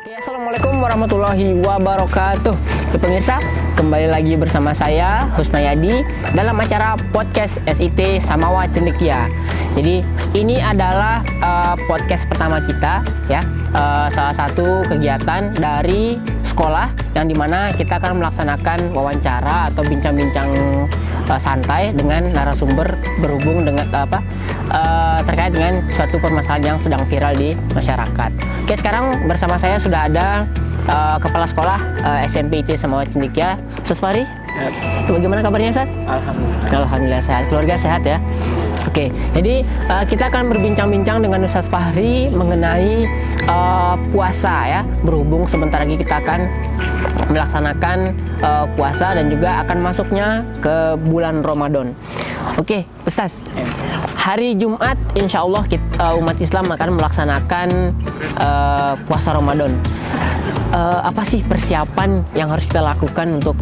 Oke, Assalamualaikum warahmatullahi wabarakatuh. Ya, pemirsa, kembali lagi bersama saya Husnayadi dalam acara podcast SIT Samawa Cendekia. Jadi ini adalah podcast pertama kita ya, salah satu kegiatan dari sekolah yang dimana kita akan melaksanakan wawancara atau bincang-bincang santai dengan narasumber berhubung dengan terkait dengan suatu permasalahan yang sedang viral di masyarakat. Oke, sekarang bersama saya sudah ada Kepala Sekolah SMP IT Samawa Cendekia, Sus Fahri. Bagaimana kabarnya, Sas? Alhamdulillah sehat. Keluarga sehat ya? Oke, jadi kita akan berbincang-bincang dengan Ustaz Fahri mengenai puasa ya. Berhubung sebentar lagi kita akan melaksanakan puasa dan juga akan masuknya ke bulan Ramadan. Oke, Ustaz. Hari Jumat, insya Allah umat Islam akan melaksanakan puasa Ramadan. Apa sih persiapan yang harus kita lakukan untuk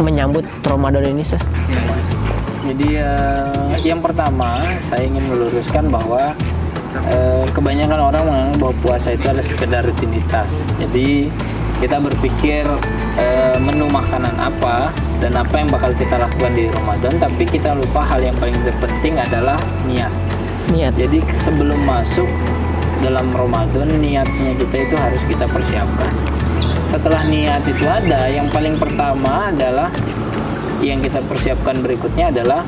menyambut Ramadan ini, Ustaz? Jadi yang pertama saya ingin meluruskan bahwa kebanyakan orang menganggap bahwa puasa itu adalah sekedar rutinitas. Jadi kita berpikir menu makanan apa dan apa yang bakal kita lakukan di Ramadan, tapi kita lupa hal yang paling penting adalah niat. Jadi sebelum masuk dalam Ramadan, niatnya kita itu harus kita persiapkan. Setelah niat itu ada, yang paling pertama adalah yang kita persiapkan berikutnya adalah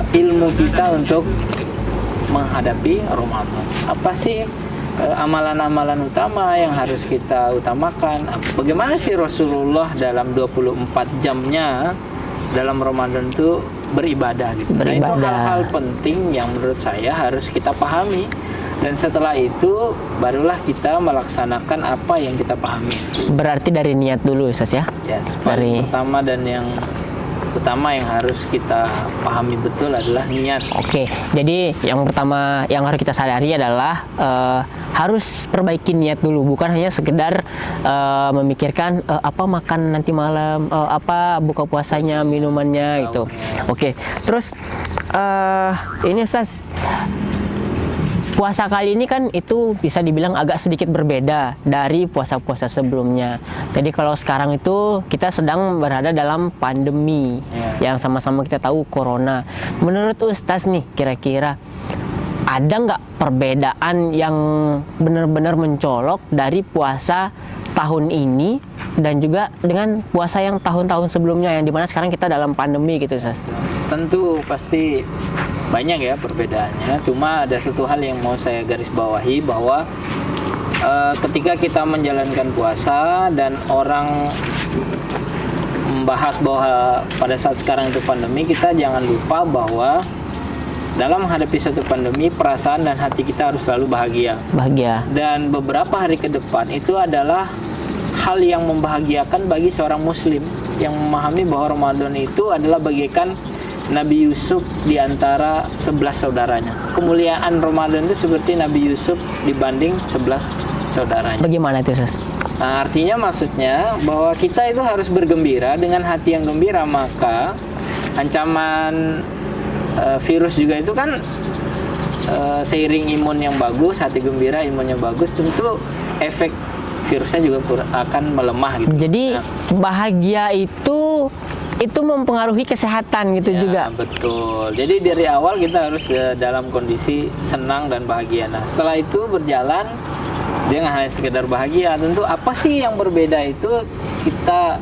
ilmu kita untuk menghadapi Ramadan. Apa sih amalan-amalan utama yang harus kita utamakan? Bagaimana sih Rasulullah dalam 24 jamnya dalam Ramadan itu beribadah gitu. Nah, itu hal-hal penting yang menurut saya harus kita pahami. Dan setelah itu barulah kita melaksanakan apa yang kita pahami. Berarti dari niat dulu, Ustaz ya? Yes, paling pertama dan yang utama yang harus kita pahami betul adalah niat. Oke, jadi yang pertama yang harus kita sadari adalah harus perbaiki niat dulu, bukan hanya sekedar memikirkan apa makan nanti malam, apa buka puasanya, minumannya gitu. Oke, terus ini Ustaz, puasa kali ini kan itu bisa dibilang agak sedikit berbeda dari puasa-puasa sebelumnya. Jadi kalau sekarang itu kita sedang berada dalam pandemi yang sama-sama kita tahu corona. Menurut Ustaz nih, kira-kira ada nggak perbedaan yang benar-benar mencolok dari puasa tahun ini dan juga dengan puasa yang tahun-tahun sebelumnya yang dimana sekarang kita dalam pandemi gitu, Ustaz? Tentu pasti banyak ya perbedaannya. Cuma ada satu hal yang mau saya garis bawahi bahwa ketika kita menjalankan puasa dan orang membahas bahwa pada saat sekarang itu pandemi, kita jangan lupa bahwa dalam menghadapi satu pandemi, perasaan dan hati kita harus selalu bahagia. Dan beberapa hari ke depan itu adalah hal yang membahagiakan bagi seorang muslim yang memahami bahwa Ramadan itu adalah bagaikan Nabi Yusuf di antara 11 saudaranya. Kemuliaan Ramadan itu seperti Nabi Yusuf dibanding 11 saudaranya. Bagaimana itu, Ustaz? Nah, artinya maksudnya bahwa kita itu harus bergembira dengan hati yang gembira, maka ancaman virus juga itu kan seiring imun yang bagus, hati gembira, imunnya bagus, tentu efek virusnya juga akan melemah gitu. Jadi bahagia itu mempengaruhi kesehatan gitu juga. Betul. Jadi dari awal kita harus dalam kondisi senang dan bahagia. Nah, setelah itu berjalan dia nggak hanya sekedar bahagia. Tentu apa sih yang berbeda itu kita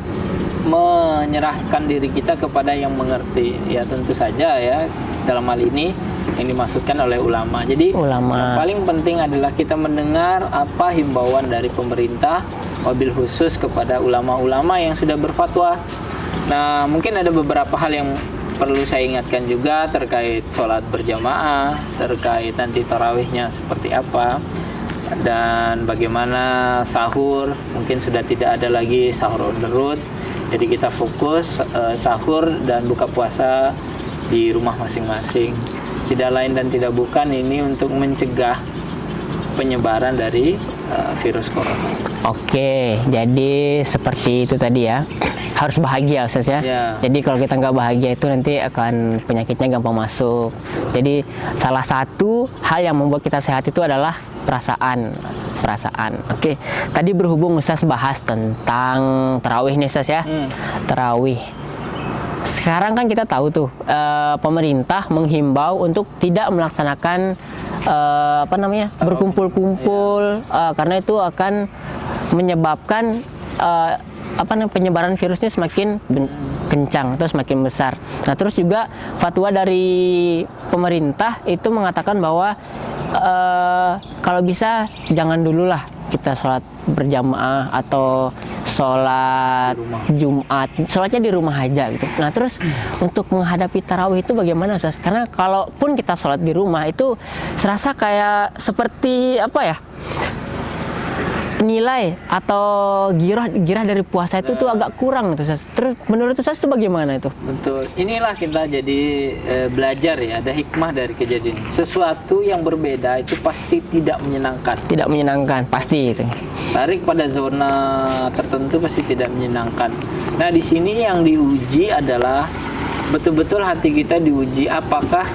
menyerahkan diri kita kepada yang mengerti. Ya tentu saja ya dalam hal ini yang dimaksudkan oleh ulama. Jadi yang paling penting adalah kita mendengar apa himbauan dari pemerintah, wabil khusus kepada ulama-ulama yang sudah berfatwa. Nah, mungkin ada beberapa hal yang perlu saya ingatkan juga terkait sholat berjamaah, terkait nanti tarawihnya seperti apa, dan bagaimana sahur. Mungkin sudah tidak ada lagi sahur on the road, jadi kita fokus sahur dan buka puasa di rumah masing-masing. Tidak lain dan tidak bukan ini untuk mencegah penyebaran dari virus corona. Oke, jadi seperti itu tadi ya. Harus bahagia, Ustaz ya. Jadi kalau kita nggak bahagia itu nanti akan penyakitnya gampang masuk. Jadi salah satu hal yang membuat kita sehat itu adalah perasaan. perasaan. Oke, tadi berhubung Ustaz bahas tentang tarawih nih Ustaz ya. Tarawih. Sekarang kan kita tahu tuh pemerintah menghimbau untuk tidak melaksanakan berkumpul-kumpul karena itu akan menyebabkan penyebaran virusnya semakin kencang atau semakin besar. Nah, terus juga fatwa dari pemerintah itu mengatakan bahwa kalau bisa jangan dululah kita sholat berjamaah atau sholat Jumat, sholatnya di rumah aja gitu. Nah, terus untuk menghadapi tarawih itu bagaimana Ustaz? Karena kalaupun kita sholat di rumah itu serasa kayak seperti nilai atau girah dari puasa itu tuh agak kurang gitu Ustaz. Terus menurut Ustaz itu bagaimana itu? Betul. Inilah kita jadi belajar ya, ada hikmah dari kejadian. Sesuatu yang berbeda itu pasti tidak menyenangkan. Tidak menyenangkan, pasti itu. Tarik pada zona tertentu pasti tidak menyenangkan. Nah, di sini yang diuji adalah betul-betul hati kita diuji, apakah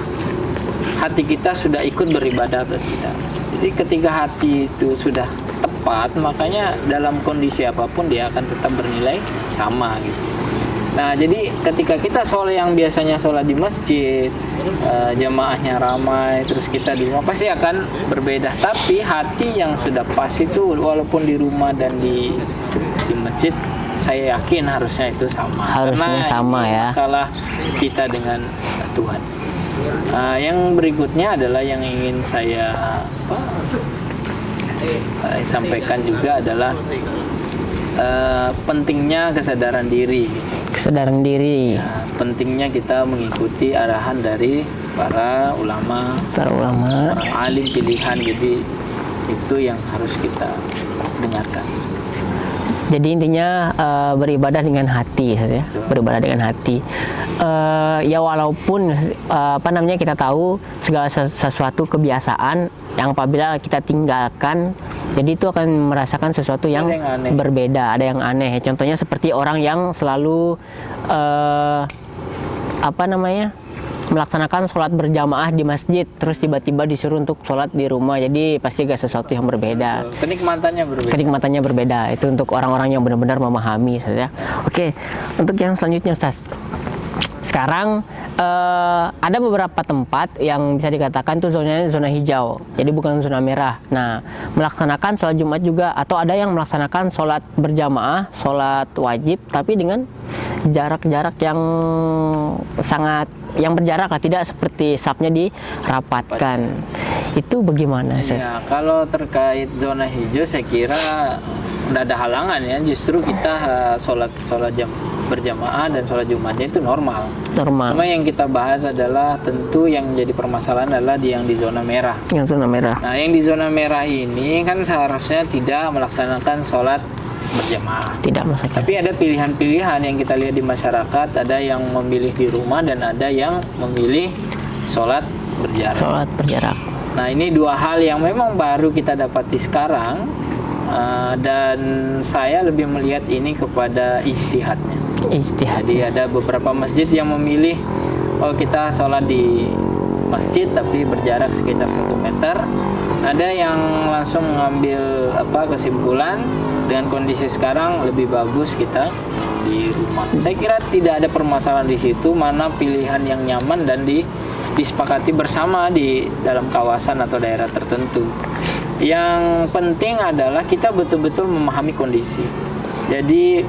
hati kita sudah ikut beribadah atau tidak. Jadi ketika hati itu sudah tepat, makanya dalam kondisi apapun dia akan tetap bernilai sama gitu. Nah, jadi ketika kita sholat yang biasanya sholat di masjid, jamaahnya ramai, terus kita di rumah pasti akan berbeda. Tapi hati yang sudah pas itu walaupun di rumah dan di masjid, saya yakin harusnya itu sama. Harusnya karena sama ya. Masalah kita dengan Tuhan. Yang berikutnya adalah yang ingin saya sampaikan juga adalah pentingnya kesadaran diri. Kesadaran diri. Pentingnya kita mengikuti arahan dari para ulama, orang alim pilihan. Jadi itu yang harus kita dengarkan. Jadi intinya beribadah dengan hati, ya. Beribadah dengan hati. Ya walaupun kita tahu segala sesuatu kebiasaan yang apabila kita tinggalkan, jadi itu akan merasakan sesuatu yang berbeda, ada yang aneh. Contohnya seperti orang yang selalu melaksanakan sholat berjamaah di masjid, terus tiba-tiba disuruh untuk sholat di rumah, jadi pasti agak sesuatu yang berbeda. Kenikmatannya berbeda. Itu untuk orang-orang yang benar-benar memahami, ya. Oke, untuk yang selanjutnya Ustaz. Sekarang ada beberapa tempat yang bisa dikatakan tuh zonanya zona hijau, jadi bukan zona merah. Nah, melaksanakan sholat Jumat juga, atau ada yang melaksanakan sholat berjamaah, sholat wajib, tapi dengan jarak-jarak yang berjarak lah, tidak seperti safnya dirapatkan. Itu bagaimana Ustaz? Ya, kalau terkait zona hijau saya kira tidak ada halangan ya, justru kita sholat berjamaah dan sholat Jumatnya itu normal. Cuma yang kita bahas adalah tentu yang jadi permasalahan adalah yang di zona merah. Yang zona merah. Nah, yang di zona merah ini kan seharusnya tidak melaksanakan sholat berjamaah. Tidak melaksanakan. Tapi ada pilihan-pilihan yang kita lihat di masyarakat, ada yang memilih di rumah dan ada yang memilih sholat berjarak. Sholat berjarak. Nah, ini dua hal yang memang baru kita dapati sekarang, dan saya lebih melihat ini kepada ijtihadnya. Jadi ada beberapa masjid yang memilih kita sholat di masjid tapi berjarak sekitar 1 meter. Ada yang langsung mengambil kesimpulan dengan kondisi sekarang lebih bagus kita di rumah. Saya kira tidak ada permasalahan di situ, mana pilihan yang nyaman dan disepakati bersama di dalam kawasan atau daerah tertentu. Yang penting adalah kita betul-betul memahami kondisi. Jadi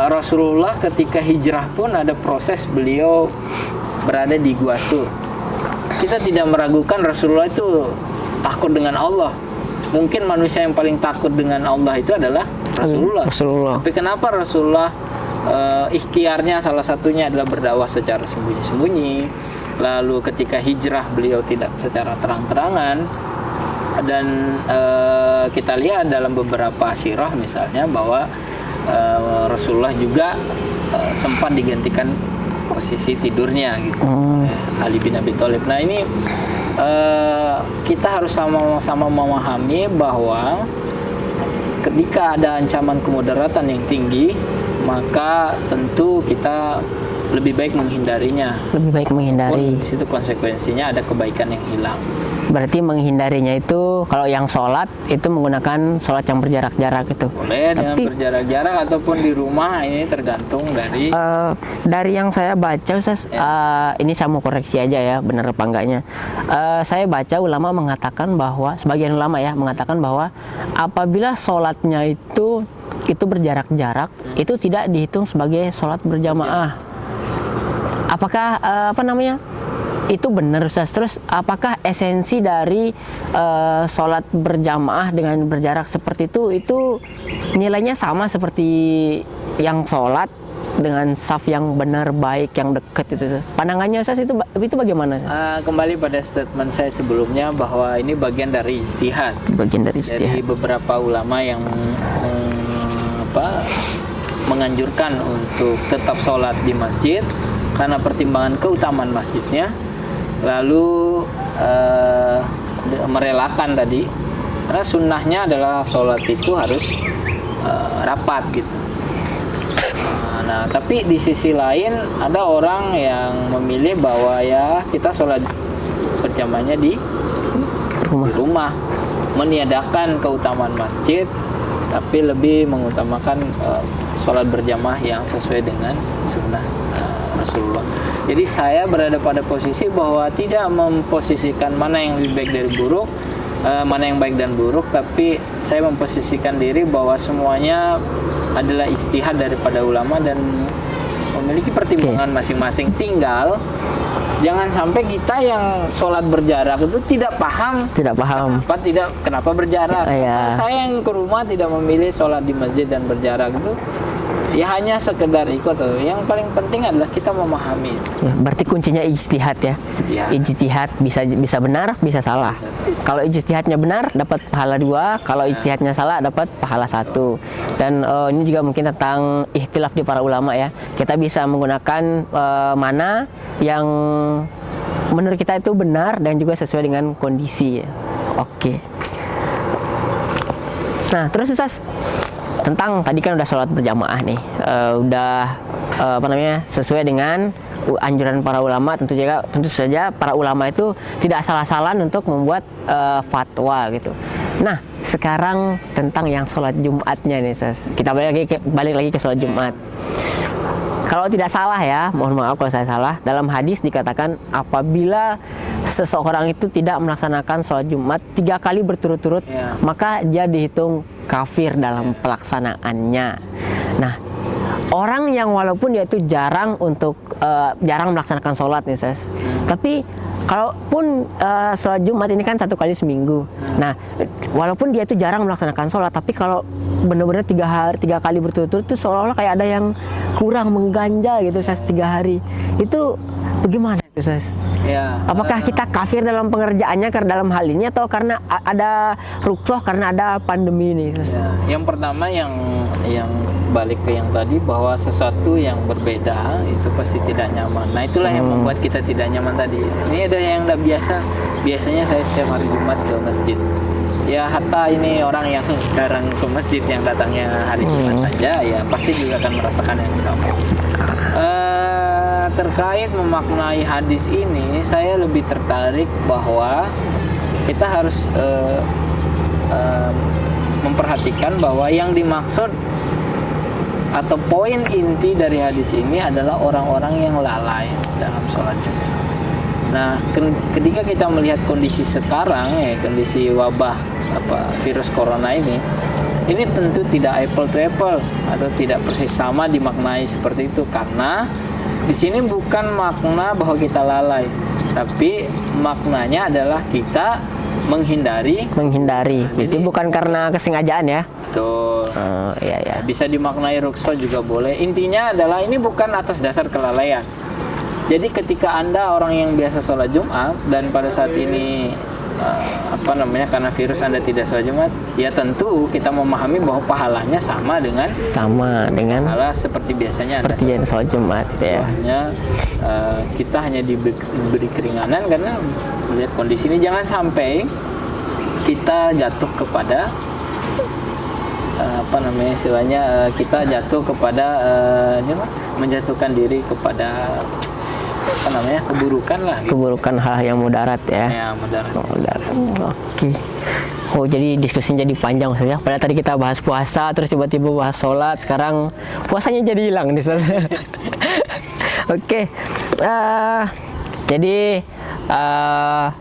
Rasulullah ketika hijrah pun ada proses beliau berada di Gua Sur. Kita tidak meragukan Rasulullah itu takut dengan Allah. Mungkin manusia yang paling takut dengan Allah itu adalah Rasulullah. Tapi kenapa Rasulullah ikhtiarnya salah satunya adalah berdakwah secara sembunyi-sembunyi. Lalu ketika hijrah beliau tidak secara terang-terangan. Dan kita lihat dalam beberapa sirah misalnya bahwa Rasulullah juga sempat digantikan posisi tidurnya gitu, Ali bin Abi Thalib. Nah, ini kita harus sama-sama memahami bahwa ketika ada ancaman kemudaratan yang tinggi, maka tentu kita lebih baik menghindarinya. Lebih baik menghindari. Di situ konsekuensinya ada kebaikan yang hilang. Berarti menghindarinya itu kalau yang sholat itu menggunakan sholat yang berjarak-jarak itu. Boleh dengan berjarak-jarak ataupun di rumah, ini tergantung dari dari yang saya baca Ustaz, ini saya mau koreksi aja ya, benar apa enggaknya. Saya baca ulama mengatakan bahwa, sebagian ulama ya mengatakan bahwa apabila sholatnya itu berjarak-jarak, itu tidak dihitung sebagai sholat berjamaah. Apakah itu benar Ustaz? Terus apakah esensi dari sholat berjamaah dengan berjarak seperti itu nilainya sama seperti yang sholat dengan saf yang benar, baik, yang dekat itu? Pandangannya Ustaz itu bagaimana? Kembali pada statement saya sebelumnya bahwa ini bagian dari ijtihad. Bagian dari ijtihad. Dari beberapa ulama yang menganjurkan untuk tetap sholat di masjid karena pertimbangan keutamaan masjidnya, lalu merelakan tadi karena sunnahnya adalah sholat itu harus rapat gitu. Nah, tapi di sisi lain ada orang yang memilih bahwa ya kita sholat berjamaahnya di rumah, meniadakan keutamaan masjid tapi lebih mengutamakan sholat berjamaah yang sesuai dengan sunnah Rasulullah. Jadi saya berada pada posisi bahwa tidak memposisikan mana yang lebih baik dari buruk, mana yang baik dan buruk, tapi saya memposisikan diri bahwa semuanya adalah ijtihad daripada ulama dan memiliki pertimbangan masing-masing. Tinggal jangan sampai kita yang sholat berjarak itu tidak paham kenapa berjarak. Saya yang ke rumah tidak memilih sholat di masjid dan berjarak itu ya hanya sekedar ikut. Yang paling penting adalah kita memahami. Ya, berarti kuncinya ijtihad ya. Ijtihad bisa benar, bisa salah. Kalau ijtihadnya benar dapat pahala 2, kalau ijtihadnya salah dapat pahala 1. Dan ini juga mungkin tentang ikhtilaf di para ulama ya. Kita bisa menggunakan mana yang menurut kita itu benar dan juga sesuai dengan kondisi ya. Oke. Nah, terus Ustaz, tentang tadi kan udah sholat berjamaah nih, sesuai dengan anjuran para ulama. Tentu saja para ulama itu tidak salah-salahan untuk membuat fatwa gitu. Nah, sekarang tentang yang sholat Jumatnya nih Ustaz. Kita balik lagi ke sholat Jumat. Kalau tidak salah ya, mohon maaf kalau saya salah, dalam hadis dikatakan apabila seseorang itu tidak melaksanakan sholat Jumat 3 kali berturut-turut, maka dia dihitung kafir dalam pelaksanaannya. Nah, orang yang walaupun dia itu jarang melaksanakan sholat nih Ses, tapi kalaupun sholat Jumat ini kan 1 kali seminggu. Nah, walaupun dia itu jarang melaksanakan sholat, tapi kalau benar-benar 3 kali berturut-turut itu seolah-olah kayak ada yang kurang, mengganjal gitu Ses, 3 hari. Itu bagaimana itu Ses? Ya, apakah kita kafir dalam pengerjaannya karena dalam hal ini, atau karena ada rukhsah karena ada pandemi ini? Ya, yang pertama yang balik ke yang tadi, bahwa sesuatu yang berbeda itu pasti tidak nyaman. Nah, itulah yang membuat kita tidak nyaman tadi. Ini ada yang tidak biasa. Biasanya saya setiap hari Jumat ke masjid. Ya, hatta ini orang yang jarang ke masjid, yang datangnya hari Jumat saja, ya pasti juga akan merasakan yang sama. Terkait memaknai hadis ini, saya lebih tertarik bahwa kita harus memperhatikan bahwa yang dimaksud atau poin inti dari hadis ini adalah orang-orang yang lalai dalam sholat Jumat. Nah, ketika kita melihat kondisi sekarang ya, kondisi wabah virus corona ini tentu tidak apple to apple atau tidak persis sama dimaknai seperti itu, karena di sini bukan makna bahwa kita lalai, tapi maknanya adalah kita menghindari. Jadi bukan karena kesengajaan ya. Betul. Iya. Bisa dimaknai rukhsah juga boleh. Intinya adalah ini bukan atas dasar kelalaian. Jadi ketika Anda orang yang biasa sholat Jumat dan pada saat ini karena virus Anda tidak sholat Jumat, ya tentu kita memahami bahwa pahalanya sama dengan pahala seperti biasanya seperti yang sholat Jumat ya. Kita hanya diberi keringanan karena melihat kondisi ini. Jangan sampai kita jatuh kepada kita jatuh kepada menjatuhkan diri kepada apa namanya keburukan lah gitu. Keburukan hal yang mudarat ya. Ya mudarat. Mudarat. Oke. Oh, jadi diskusinya jadi panjang Ustaz ya. Padahal tadi kita bahas puasa, terus tiba-tiba bahas sholat, sekarang puasanya jadi hilang nih Ustaz. Oke. Jadi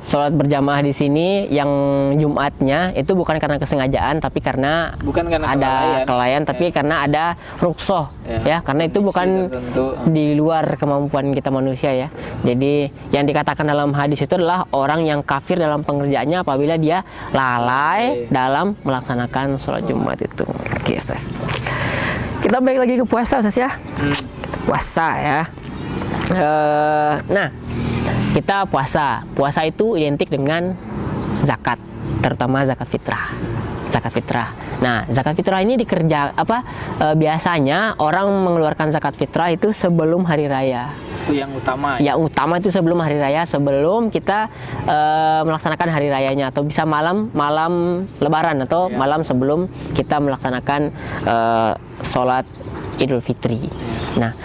sholat berjamaah di sini yang Jumatnya itu bukan karena kesengajaan, tapi karena Bukan karena ada kelalaian, tapi karena ada ruksoh ya, karena itu bukan tertentu. di luar kemampuan kita manusia ya. Jadi yang dikatakan dalam hadis itu adalah orang yang kafir dalam pengerjaannya apabila dia lalai dalam melaksanakan sholat Jumat itu. Oke, Ustaz. Kita balik lagi ke puasa Ustaz ya. Puasa ya. Nah, kita puasa itu identik dengan zakat, terutama zakat fitrah. Nah, zakat fitrah ini biasanya orang mengeluarkan zakat fitrah itu sebelum hari raya. Itu yang utama. Yang utama itu sebelum hari raya, sebelum kita melaksanakan hari rayanya, atau bisa malam Lebaran atau malam sebelum kita melaksanakan sholat Idul Fitri. Nah,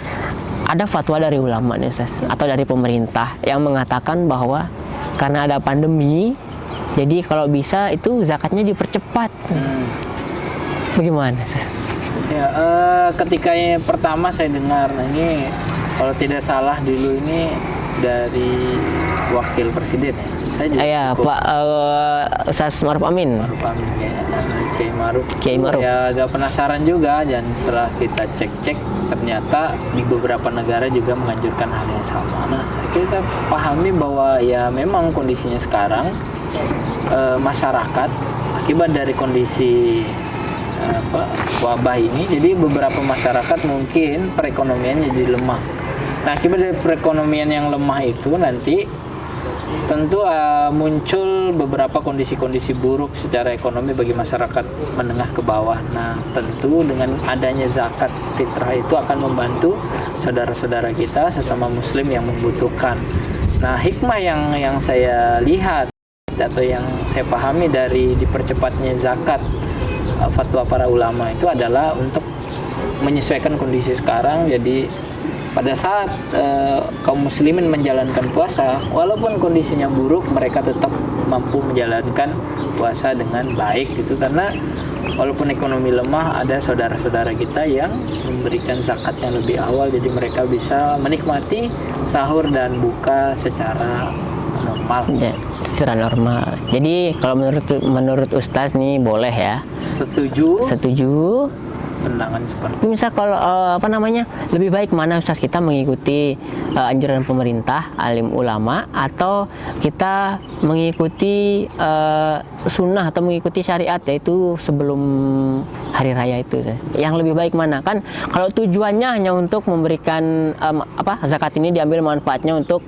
ada fatwa dari ulama nih Ustaz, atau dari pemerintah yang mengatakan bahwa karena ada pandemi, jadi kalau bisa itu zakatnya dipercepat. Bagaimana Ustaz? Ya, ketika yang pertama saya dengar, ini kalau tidak salah dulu ini dari wakil presiden ya. Saya juga Pak Ustaz Maruf Amin. Kiai Maruf. Ya agak penasaran juga, dan setelah kita cek ternyata di beberapa negara juga menganjurkan hal yang sama. Nah, kita pahami bahwa ya memang kondisinya sekarang masyarakat akibat dari kondisi wabah ini, jadi beberapa masyarakat mungkin perekonomiannya jadi lemah. Nah, akibat dari perekonomian yang lemah itu nanti tentu muncul beberapa kondisi-kondisi buruk secara ekonomi bagi masyarakat menengah ke bawah. Nah, tentu dengan adanya zakat fitrah itu akan membantu saudara-saudara kita sesama muslim yang membutuhkan. Nah, hikmah yang saya lihat atau yang saya pahami dari dipercepatnya zakat, fatwa para ulama itu adalah untuk menyesuaikan kondisi sekarang. Jadi pada saat kaum muslimin menjalankan puasa, walaupun kondisinya buruk, mereka tetap mampu menjalankan puasa dengan baik gitu, karena walaupun ekonomi lemah, ada saudara-saudara kita yang memberikan zakatnya lebih awal, jadi mereka bisa menikmati sahur dan buka secara normal. Ya, secara normal. Jadi kalau menurut Ustaz nih boleh ya? Setuju. Tendangan seperti misal kalau lebih baik mana Ustaz, kita mengikuti anjuran pemerintah, alim ulama, atau kita mengikuti sunnah atau mengikuti syariat, yaitu sebelum hari raya itu. Yang lebih baik mana? Kan kalau tujuannya hanya untuk memberikan zakat ini diambil manfaatnya untuk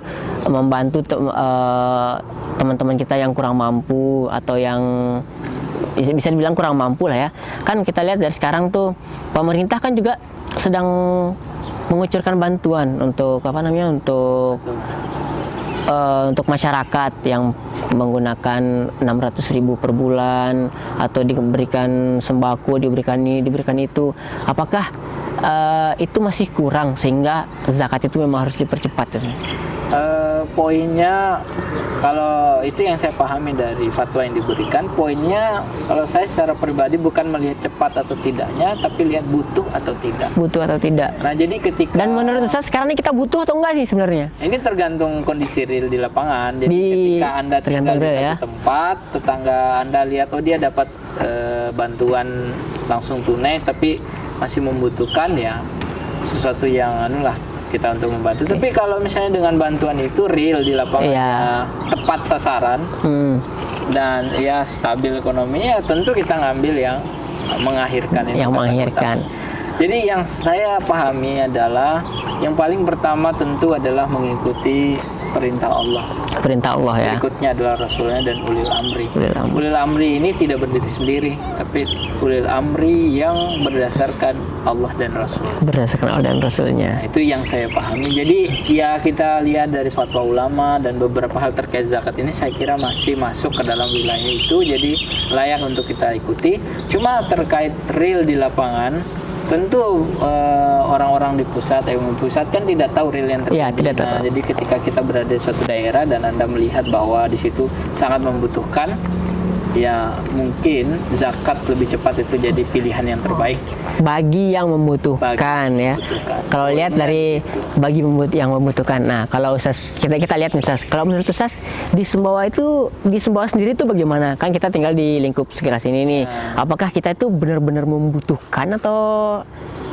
membantu teman-teman kita yang kurang mampu, atau yang bisa dibilang kurang mampu lah ya. Kan kita lihat dari sekarang tuh pemerintah kan juga sedang mengucurkan bantuan untuk untuk masyarakat yang menggunakan 600.000 per bulan, atau diberikan sembako, diberikan itu. Apakah itu masih kurang sehingga zakat itu memang harus dipercepat? Poinnya, kalau itu yang saya pahami dari fatwa yang diberikan, poinnya kalau saya secara pribadi bukan melihat cepat atau tidaknya, tapi lihat butuh atau tidak. Nah, jadi ketika, dan menurut saya sekarang ini kita butuh atau enggak sih sebenarnya? Ini tergantung kondisi real di lapangan. Jadi ketika Anda tinggal di satu tempat, tetangga Anda lihat dia dapat bantuan langsung tunai tapi masih membutuhkan, ya sesuatu yang kita untuk membantu. Tapi kalau misalnya dengan bantuan itu real di lapangan, tepat sasaran, dan ya stabil ekonominya, tentu kita ngambil yang mengakhirkan itu. Jadi yang saya pahami adalah yang paling pertama tentu adalah mengikuti perintah Allah. Ya. Berikutnya adalah Rasulnya dan ulil amri. Ulil amri ini tidak berdiri sendiri, tapi ulil amri yang berdasarkan Allah dan Rasul. Berdasarkan Allah dan Rasulnya. Nah, itu yang saya pahami. Jadi ya kita lihat dari fatwa ulama dan beberapa hal terkait zakat ini, saya kira masih masuk ke dalam wilayah itu. Jadi layak untuk kita ikuti. Cuma terkait real di lapangan, Tentu orang-orang di pusat, pusat kan tidak tahu real yang terjadi. Iya, tidak tahu. Nah, jadi ketika kita berada di suatu daerah dan Anda melihat bahwa di situ sangat membutuhkan, ya mungkin zakat lebih cepat itu jadi pilihan yang terbaik bagi yang membutuhkan ya. Kalau lihat dari yang membutuhkan. Nah, kalau Ustaz kita lihat nih Ustaz, kalau menurut Ustaz di Sumbawa sendiri itu bagaimana? Kan kita tinggal di lingkup sekitar sini nih. Apakah kita itu benar-benar membutuhkan atau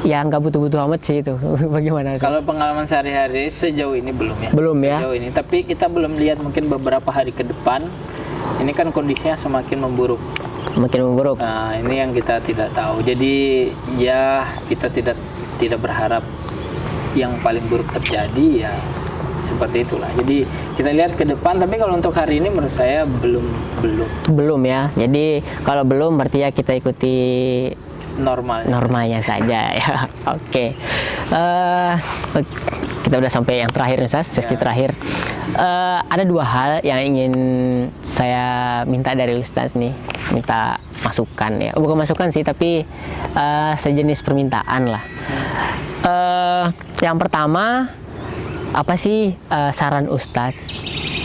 ya nggak butuh-butuh amat sih itu? Bagaimana? Kalau pengalaman sehari-hari sejauh ini belum ya. Belum ya. Sejauh ini, tapi kita belum lihat mungkin beberapa hari ke depan. Ini kan kondisinya semakin memburuk. Makin memburuk. Nah, ini yang kita tidak tahu. Jadi ya kita tidak berharap yang paling buruk terjadi ya, seperti itulah. Jadi kita lihat ke depan. Tapi kalau untuk hari ini menurut saya belum ya. Jadi kalau belum berarti ya kita ikuti normalnya saja ya. Oke. Kita udah sampai yang terakhir nih, sesi terakhir. Ada dua hal yang ingin saya minta dari Ustaz nih, minta masukan ya. Bukan masukan sih, tapi sejenis permintaan lah. Yang pertama, apa sih saran Ustaz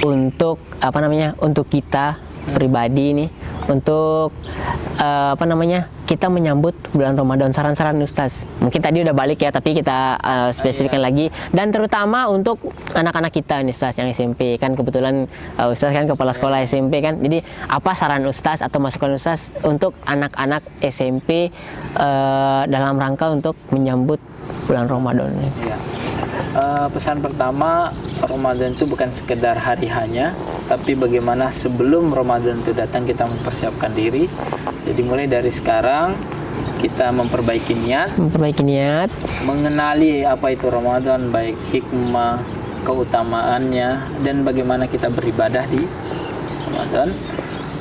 untuk untuk kita pribadi nih, untuk kita menyambut bulan Ramadan, saran-saran Ustaz. Mungkin tadi udah balik ya, tapi kita spesifikkan lagi, dan terutama untuk anak-anak kita nih Ustaz yang SMP kan, kebetulan Ustaz kan kepala sekolah SMP kan. Jadi apa saran Ustaz atau masukan Ustaz untuk anak-anak SMP dalam rangka untuk menyambut bulan Ramadan ini? Ya. Pesan pertama, Ramadan itu bukan sekedar hari hanya, tapi bagaimana sebelum Ramadan itu datang kita mempersiapkan diri. Jadi mulai dari sekarang kita memperbaiki niat, mengenali apa itu Ramadan, baik hikmah, keutamaannya, dan bagaimana kita beribadah di Ramadan.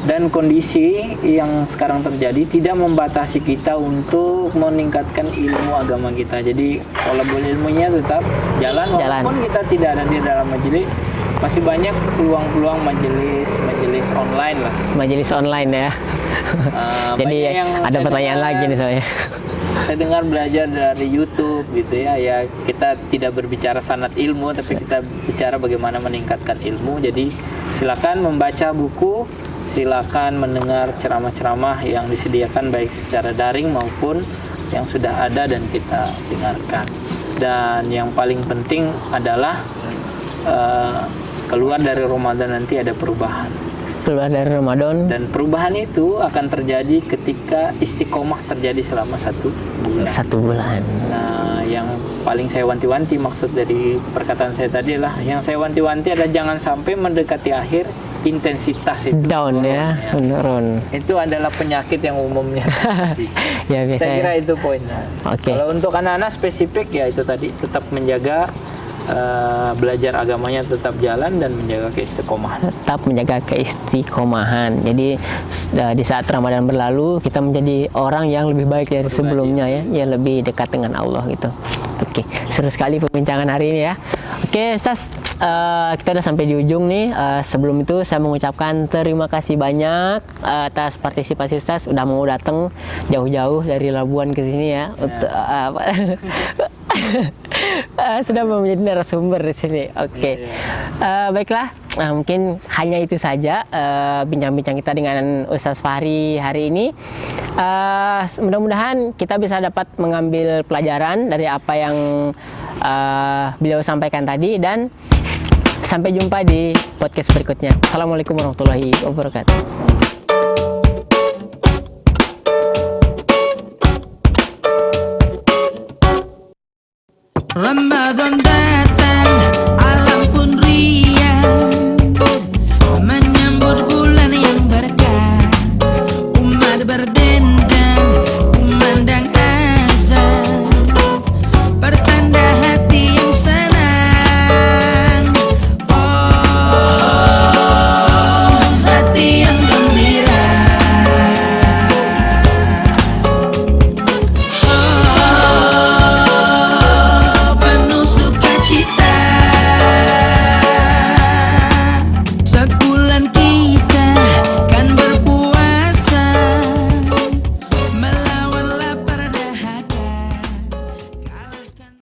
Dan kondisi yang sekarang terjadi tidak membatasi kita untuk meningkatkan ilmu agama kita. Jadi thalabul ilmunya tetap jalan walaupun kita tidak ada di dalam majelis. Masih banyak peluang-peluang majelis online lah. Majelis online ya. Jadi ada pertanyaan lagi nih saya. Saya dengar belajar dari YouTube gitu ya. Ya kita tidak berbicara sanad ilmu, tapi kita bicara bagaimana meningkatkan ilmu. Jadi silakan membaca buku, silakan mendengar ceramah-ceramah yang disediakan baik secara daring maupun yang sudah ada dan kita dengarkan. Dan yang paling penting adalah keluar dari Ramadan nanti ada perubahan. Keluar dari Ramadan. Dan perubahan itu akan terjadi ketika istiqomah terjadi selama 1 bulan. 1 bulan. Nah, yang paling saya wanti-wanti, maksud dari perkataan saya tadi lah, yang saya wanti-wanti adalah jangan sampai mendekati akhir intensitas itu down ya, menurun. Itu adalah penyakit yang umumnya. Ya, biasanya. Saya kira itu poinnya. Okay. Kalau untuk anak-anak spesifik ya itu tadi, tetap menjaga belajar agamanya, tetap jalan dan menjaga keistiqomahan. Tetap menjaga keistiqomahan. Jadi di saat Ramadan berlalu kita menjadi orang yang lebih baik dari sebelumnya ya, lebih dekat dengan Allah gitu. Oke, seru sekali perbincangan hari ini ya. Oke, Ustaz, kita udah sampai di ujung nih. Sebelum itu saya mengucapkan terima kasih banyak atas partisipasi Ustaz, udah mau datang jauh-jauh dari Labuan ke sini ya. Untuk sudah menjadi narasumber di sini. Oke. Baiklah. Nah, mungkin hanya itu saja bincang-bincang kita dengan Ustaz Fahri hari ini. Mudah-mudahan kita bisa dapat mengambil pelajaran dari apa yang beliau sampaikan tadi, dan sampai jumpa di podcast berikutnya. Assalamualaikum warahmatullahi wabarakatuh.